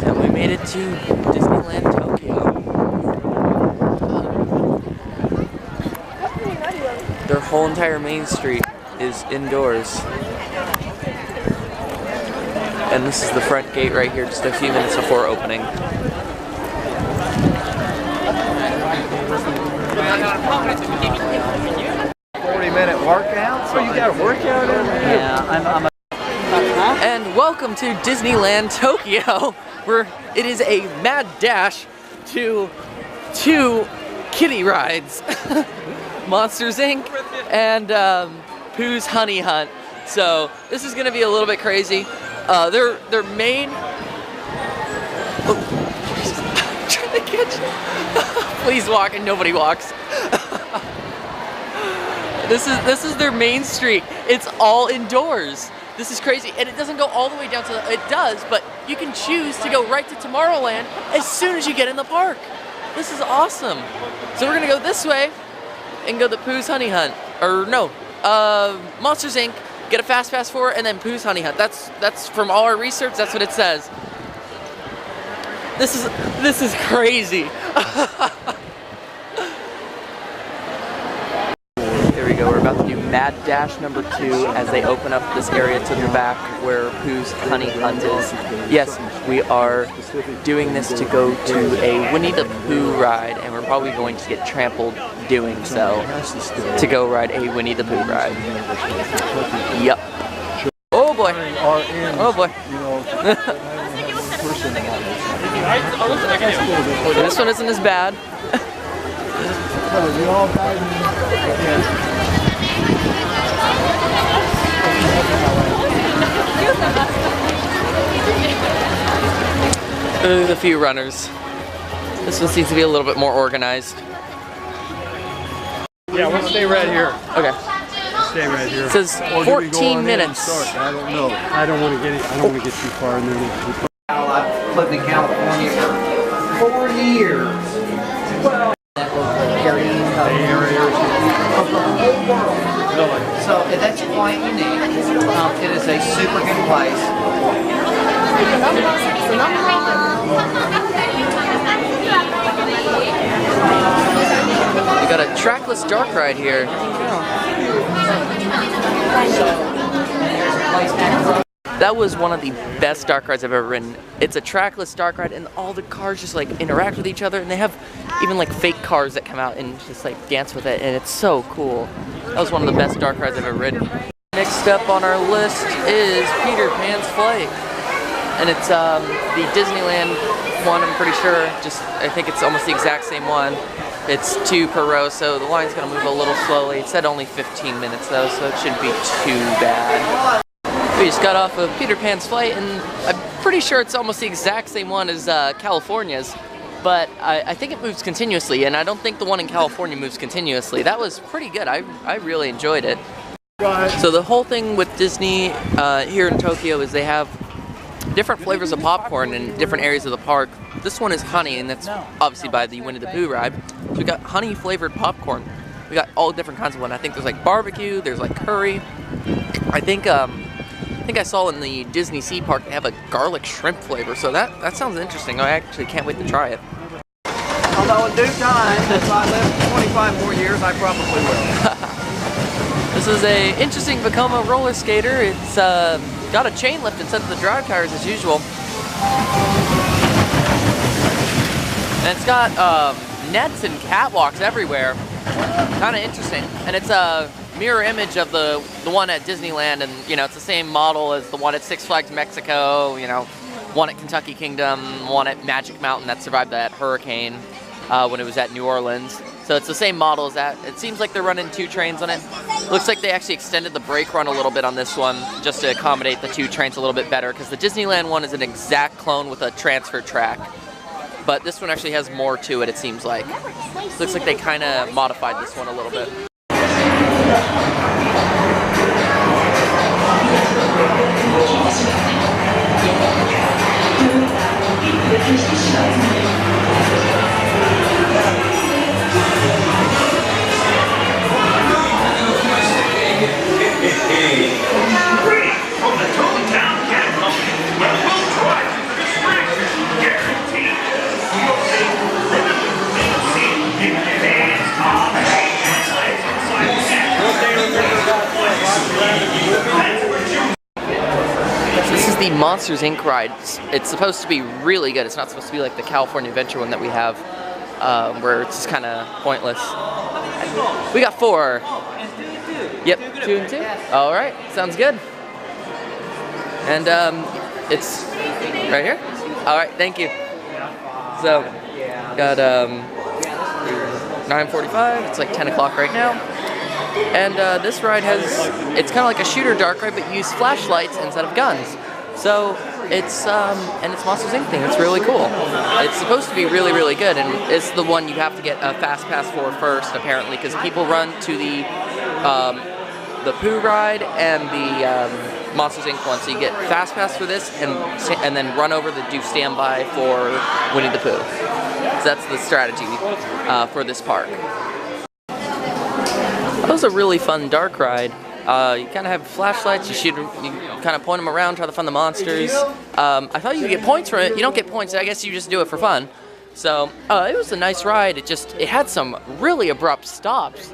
And we made it to Disneyland Tokyo. Their whole entire main street is indoors. And this is the front gate right here, just a few minutes before opening. Minute workout? So you got a workout in there? Yeah, And welcome to Disneyland Tokyo, where it is a mad dash to two kiddie rides. Monsters Inc. and Pooh's Honey Hunt. So this is gonna be a little bit crazy. Their main I'm trying to catch please walk and nobody walks. This is their main street. It's all indoors. This is crazy, and it doesn't go all the way down to the, it does, but you can choose to go right to Tomorrowland as soon as you get in the park. This is awesome. So we're gonna go this way and go to Pooh's Honey Hunt, or no, Monsters Inc. Get a fast pass for it, and then Pooh's Honey Hunt. That's from all our research. That's what it says. This is crazy. Here we go, we're about to do Mad Dash number 2 as they open up this area to the back where Pooh's Honey Hunt is. Yes, we are doing this to go to a Winnie the Pooh ride, and we're probably going to get trampled doing so to go ride a Winnie the Pooh ride. Yep. Oh boy. Oh boy. This one isn't as bad. There's a few runners. This one seems to be a little bit more organized. Yeah, we'll stay right here. Okay. Stay right here. It says 14 minutes. I don't know. I don't want to get too far in there. I've lived in California for 4 years. Well, so that's quite unique. It is a super good place. We got a trackless dark ride here. That was one of the best dark rides I've ever ridden. It's a trackless dark ride, and all the cars just like interact with each other, and they have even like fake cars that come out and just like dance with it, and it's so cool. That was one of the best dark rides I've ever ridden. Next up on our list is Peter Pan's Flight, and it's the Disneyland one. I'm pretty sure. I think it's almost the exact same one. It's 2 per row, so the line's gonna move a little slowly. It said only 15 minutes though, so it shouldn't be too bad. We just got off of Peter Pan's Flight, and I'm pretty sure it's almost the exact same one as California's, but I think it moves continuously, and I don't think the one in California moves continuously. That was pretty good. I really enjoyed it. So the whole thing with Disney here in Tokyo is they have different flavors of popcorn in different areas of the park. This one is honey, and that's obviously by the Winnie the Pooh ride. So we got honey flavored popcorn. We got all different kinds of one. I think there's like barbecue, there's like curry. I think I saw in the Disney Sea Park they have a garlic shrimp flavor, so that sounds interesting. I actually can't wait to try it. Although in due time, if I live 25 more years, I probably will. This is a interesting Vekoma roller skater. It's got a chain lift instead of the drive tires as usual. And it's got nets and catwalks everywhere. Kind of interesting. And it's a mirror image of the one at Disneyland, and you know, it's the same model as the one at Six Flags Mexico, you know, one at Kentucky Kingdom, one at Magic Mountain that survived that hurricane when it was at New Orleans. So it's the same model as that. It seems like they're running 2 trains on it. Looks like they actually extended the brake run a little bit on this one just to accommodate the 2 trains a little bit better, because the Disneyland one is an exact clone with a transfer track. But this one actually has more to it, it seems like. Looks like they kind of modified this one a little bit. From the Toontown Cat Company, where we'll drive you to the spring. Monsters Inc. ride, it's supposed to be really good. It's not supposed to be like the California Adventure one that we have, where it's just kind of pointless. We got 4. Yep, 2 and 2. All right, sounds good. And it's right here. All right, thank you. So got 9:45. It's like 10 o'clock right now. And this ride it's kind of like a shooter dark ride, but you use flashlights instead of guns. So it's and it's Monsters Inc. thing. It's really cool. It's supposed to be really, really good, and it's the one you have to get a fast pass for first, apparently, because people run to the Pooh ride and the Monsters Inc. one. So you get fast pass for this, and then run over to do standby for Winnie the Pooh. So that's the strategy for this park. That was a really fun dark ride. You kind of have flashlights, you kind of point them around, try to find the monsters. I thought you could get points from it. You don't get points, I guess you just do it for fun. So, it was a nice ride. It had some really abrupt stops.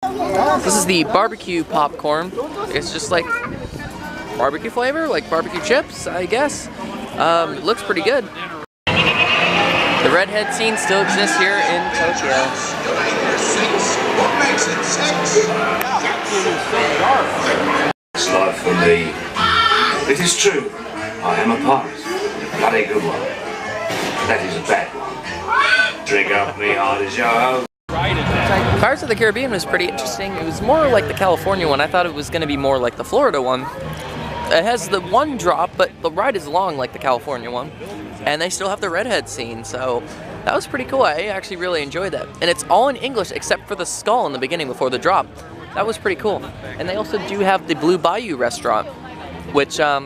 This is the barbecue popcorn. It's just like barbecue flavor, like barbecue chips, I guess. It looks pretty good. The redhead scene still exists here in Tokyo. It's life for me. It is true. I am a pirate. Not a good one. That is a bad one. Drink up me heart is yo. Pirates of the Caribbean was pretty interesting. It was more like the California one. I thought it was going to be more like the Florida one. It has the one drop, but the ride is long like the California one. And they still have the redhead scene, so that was pretty cool. I actually really enjoyed that. And it's all in English except for the skull in the beginning before the drop. That was pretty cool. And they also do have the Blue Bayou restaurant, which I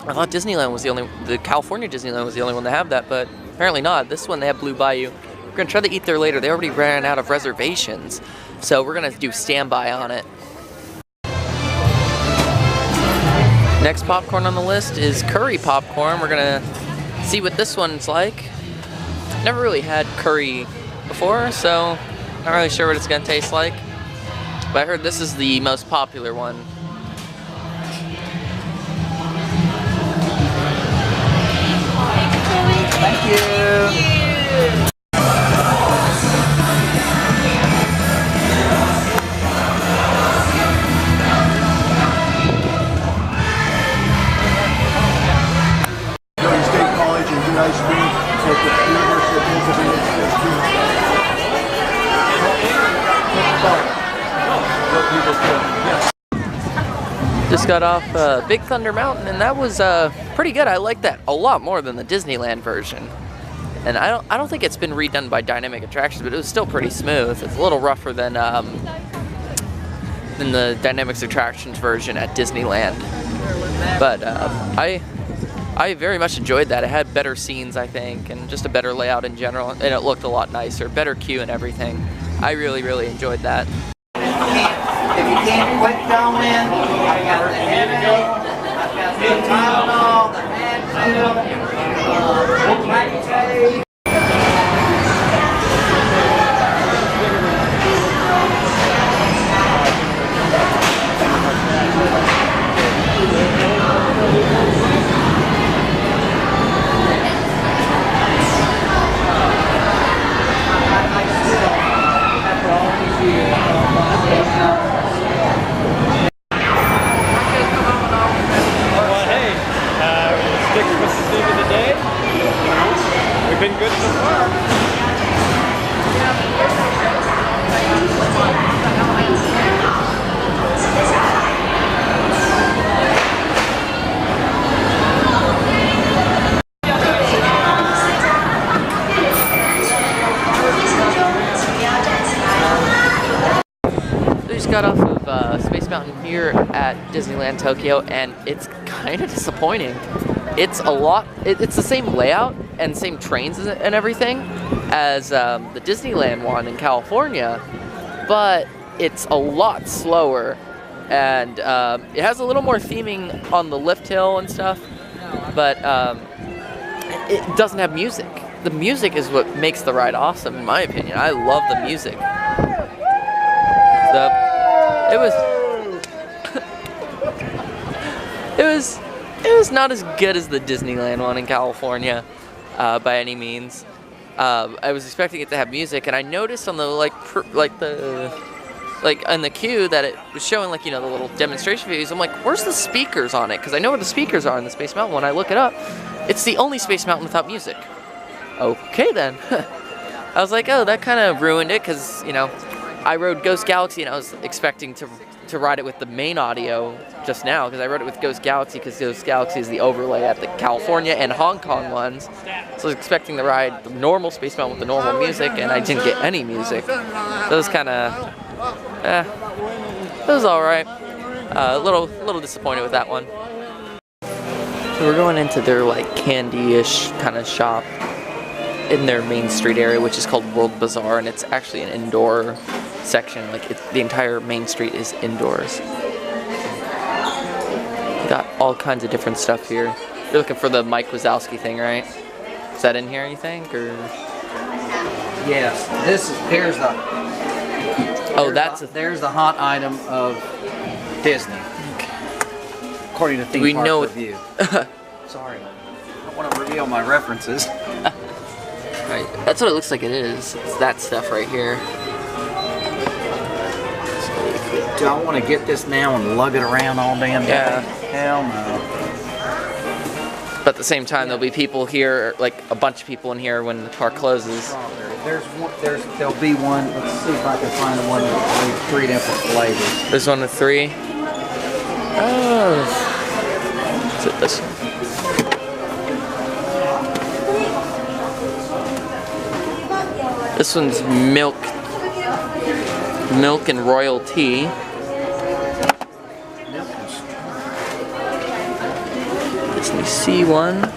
thought Disneyland was the California Disneyland was the only one to have that, but apparently not. This one they have Blue Bayou. We're gonna try to eat there later. They already ran out of reservations, so we're gonna do standby on it. Next popcorn on the list is curry popcorn. We're gonna see what this one's like. Never really had curry before, so not really sure what it's gonna taste like. But I heard this is the most popular one. Thank you. State College and do ice cream at the University of Pennsylvania. Just got off Big Thunder Mountain, and that was pretty good. I like that a lot more than the Disneyland version. And I don't think it's been redone by Dynamic Attractions, but it was still pretty smooth. It's a little rougher than the Dynamic Attractions version at Disneyland. But I very much enjoyed that. It had better scenes, I think, and just a better layout in general, and it looked a lot nicer, better queue and everything. I really, really enjoyed that. If you can't quit going, I got the headache, I've got the Tylenol, the Advil, We've been good so far. We just got off of Space Mountain here at Disneyland Tokyo, and it's kind of disappointing. It's it's the same layout and same trains and everything as the Disneyland one in California, but it's a lot slower, and it has a little more theming on the lift hill and stuff, but it doesn't have music. The music is what makes the ride awesome, in my opinion. I love the music. So it was It was not as good as the Disneyland one in California, by any means. I was expecting it to have music, and I noticed on the like in the queue that it was showing like, you know, the little demonstration videos. I'm like, where's the speakers on it? Because I know where the speakers are in the Space Mountain. When I look it up, it's the only Space Mountain without music. Okay then. I was like, oh, that kind of ruined it, because, you know, I rode Ghost Galaxy and I was expecting to ride it with the main audio just now, because I rode it with Ghost Galaxy, because Ghost Galaxy is the overlay at the California and Hong Kong ones. So I was expecting to ride the normal Space Mountain with the normal music, and I didn't get any music. So it was kind of, it was alright. A little disappointed with that one. So we're going into their like candy-ish kind of shop in their Main Street area, which is called World Bazaar, and it's actually an indoor section. Like the entire Main Street is indoors. Got all kinds of different stuff here. You're looking for the Mike Wazowski thing, right? Is that in here, you think, or? Yes. Here's the. Oh, There's the hot item of Disney. According to Theme Park Review. Sorry, I don't want to reveal my references. Right, that's what it looks like it is. It's that stuff right here. Do I want to get this now and lug it around all damn day? Yeah. Hell no. But at the same time, there'll be people here, like a bunch of people in here when the park closes. There'll be one. Let's see if I can find one with 3 different flavors. There's one with 3. Oh. Is it this one? This one's milk and royal tea. Disney Sea one.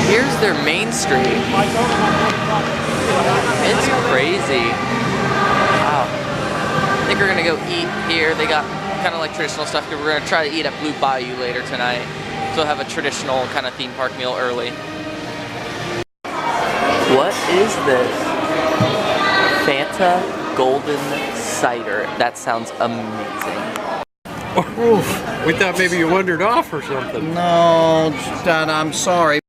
Here's their Main Street. It's crazy. Wow. I think we're gonna go eat here. They got kind of like traditional stuff. We're gonna try to eat at Blue Bayou later tonight. So we'll have a traditional kind of theme park meal early. What is this? Fanta Golden Cider. That sounds amazing. Oof. We thought maybe you wandered off or something. No, Dad, I'm sorry.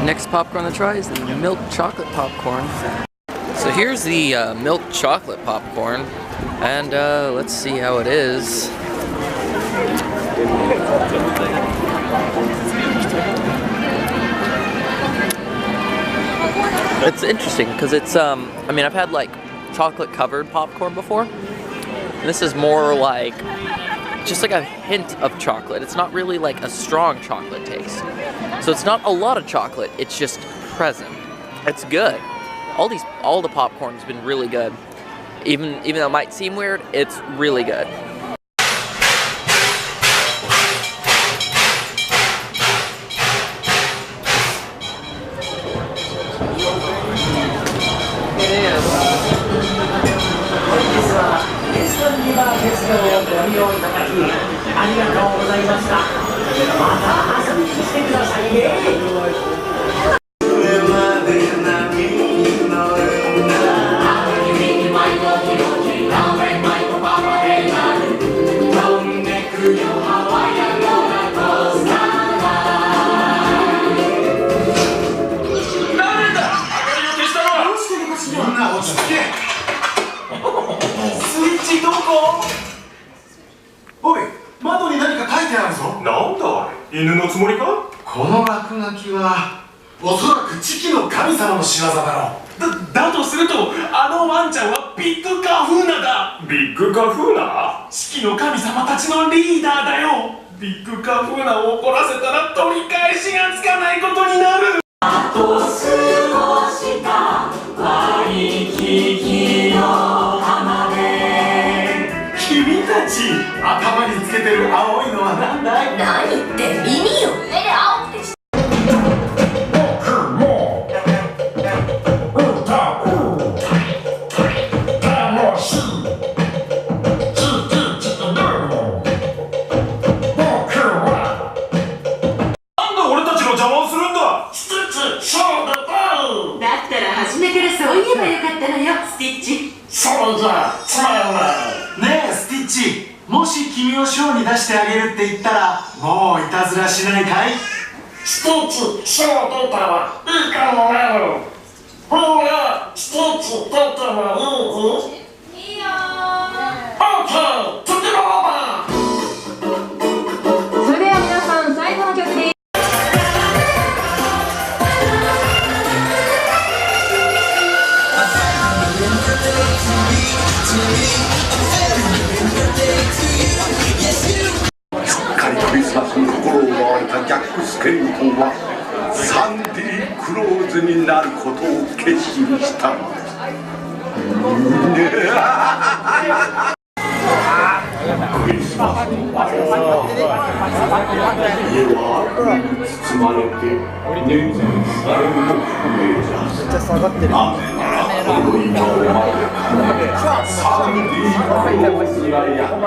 Next popcorn to try is the milk chocolate popcorn. So here's the milk chocolate popcorn, and let's see how it is. It's interesting because it's I mean, I've had like chocolate covered popcorn before. And this is more like just like a hint of chocolate. It's not really like a strong chocolate taste. So it's not a lot of chocolate, it's just present. It's good. All the popcorn's been really good. Even though it might seem weird, it's really good.だとすると、あのワンちゃんはビッグカフーナだ。ビッグカフーナ？四季の神様たちのリーダーだよ。ビッグカフーナを怒らせたら取り返しがつかないことになる。あと少したワイキキの浜で。君たち、頭につけてる青いのはなんだい？何って耳よ。目で青くて。チ、もし君をショーに出してあげるって言ったらもういたずらしないかい？スティッチ、ショー出たらいいかもなよ。みんなスティッチ出てもいい？いいよー。オーケー、次のオーバー。それでは皆さん最後の曲です。すっかりクリスマスに心を奪われたジャック・スケリトンはサンディ・クローズになることを決心したのです。クリスマスの晩家は包まれて年々されるのが見えます。なぜならこの今生まれたサンディ・クローズがやって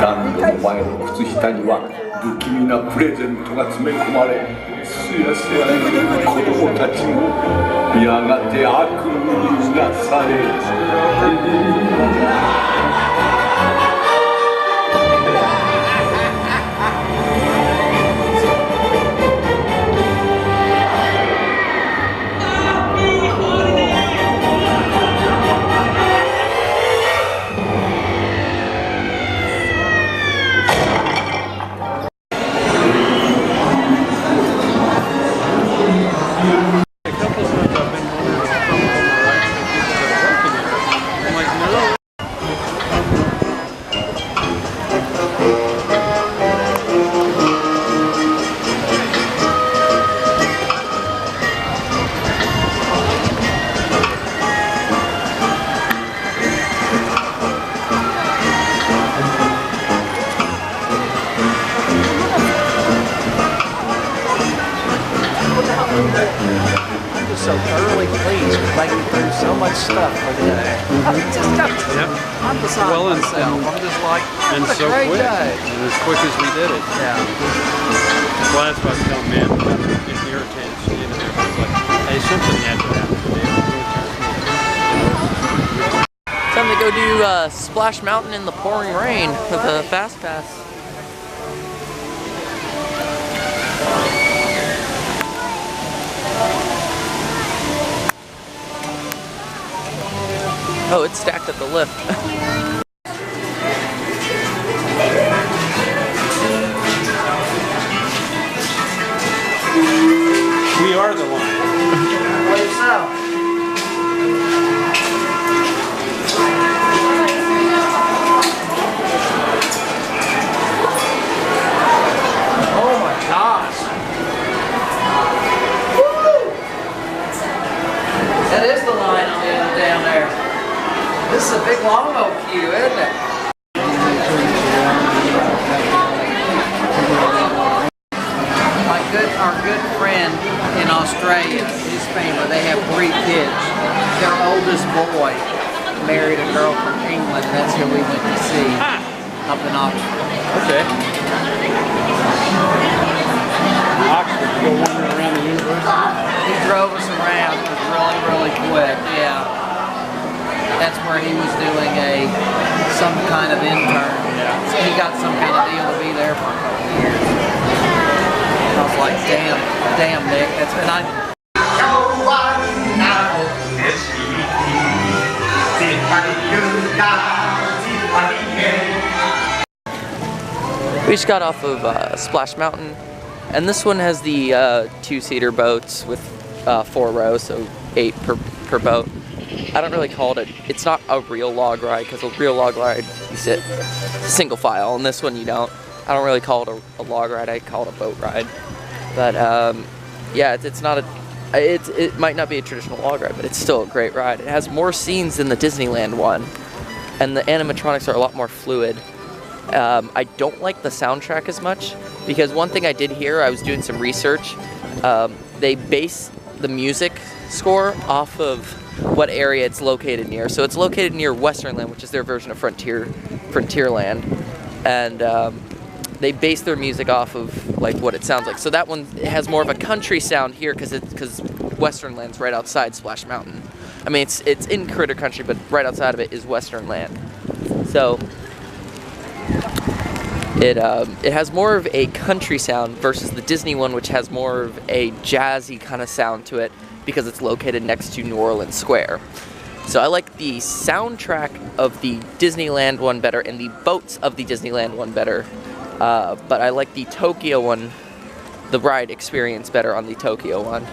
ダンの前の靴下には不気味なプレゼントが詰め込まれ、すやすやにいる子供たちもやがて悪夢になされSo thoroughly pleased with making through so much stuff for the day. I'm beside myself. I'm just like, And what a so great quick. day. And as quick as we did it. Yeah. Well, that's why I was telling man, it's irritated. She ended up like, hey, something had to happen today. Time to go do Splash Mountain in the pouring rain with a fast pass. Oh, it's stacked at the lift. We are the line. Believe so. Oh my gosh. Woo! That is the line down there. This is a big long-o queue, isn't it? Our good friend in Australia, his family, they have 3 kids. Their oldest boy married a girl from England, and that's who we went to see up in Oxford. Okay. Oxford, you go wandering around the university? He drove us around. It was really, really quick, yeah. That's where he was doing some kind of intern. So he got some kind of deal to be there for a couple of years. I was like, damn, Nick. That's been We just got off of Splash Mountain, and this one has the 2-seater boats with 4 rows, so 8 per boat. I don't really call it it's not a real log ride, because a real log ride you sit single file, and this one you don't. I don't really call it a log ride, I call it a boat ride. But yeah, it's not it might not be a traditional log ride, but it's still a great ride. It has more scenes than the Disneyland one, and the animatronics are a lot more fluid. I don't like the soundtrack as much, because one thing I did hear, I was doing some research, they base the music score off of what area it's located near. So it's located near Westernland, which is their version of Frontierland, and they base their music off of like what it sounds like. So that one has more of a country sound here because Westernland's right outside Splash Mountain. I mean, it's in Critter Country, but right outside of it is Westernland. So it has more of a country sound versus the Disney one, which has more of a jazzy kind of sound to it because it's located next to New Orleans Square. So I like the soundtrack of the Disneyland one better and the boats of the Disneyland one better. But I like the Tokyo one, the ride experience better on the Tokyo one.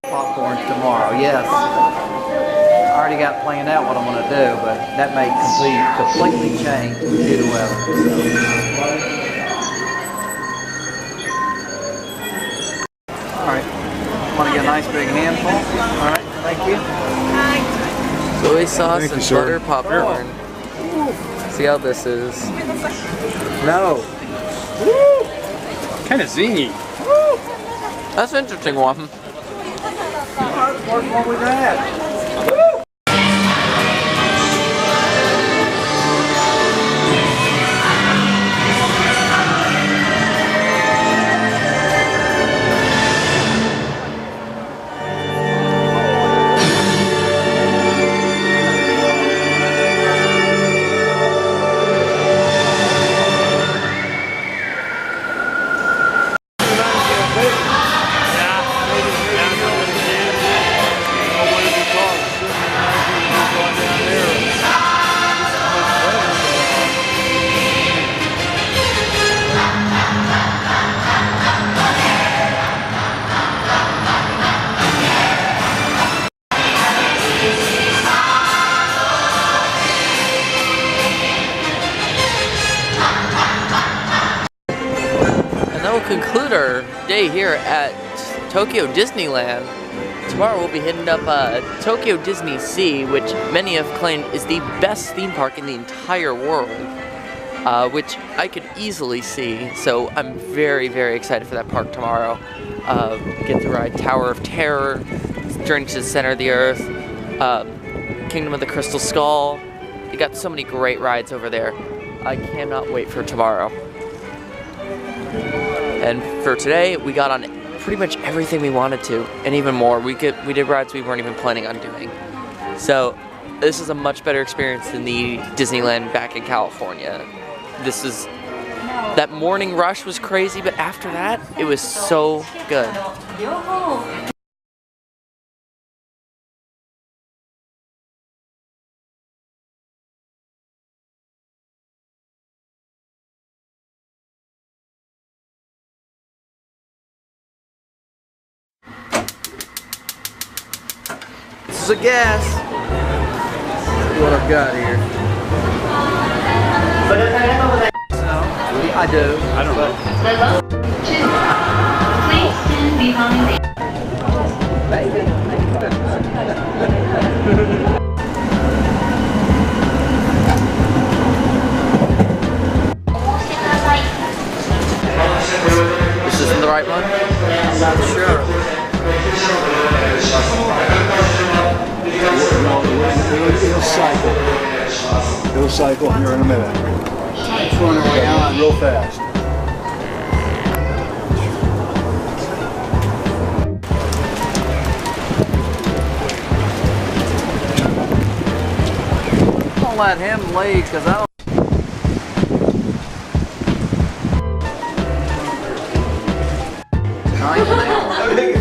Popcorn tomorrow, yes. I already got planned out what I'm going to do, but that may completely change due to weather. Alright, want to get a nice big handful? Alright, thank you. Soy sauce and butter popcorn. See how this is. No. Kind of zingy. That's an interesting one. First one we've had. Conclude our day here at Tokyo Disneyland. Tomorrow we'll be hitting up Tokyo Disney Sea, which many have claimed is the best theme park in the entire world, which I could easily see. So I'm very, very excited for that park tomorrow. Get to ride Tower of Terror, Journey to the Center of the Earth, Kingdom of the Crystal Skull. You got so many great rides over there. I cannot wait for tomorrow. And for today, we got on pretty much everything we wanted to, and even more. We did rides we weren't even planning on doing. So this is a much better experience than the Disneyland back in California. That morning rush was crazy, but after that, it was so good. This is a guess. Look what I've got here. No, I do. I don't know. Please stand behind the This isn't the right one? I'm not sure. It'll cycle here in a minute. Which one are we on? Real fast. Don't let him lead, because I don't. Nice.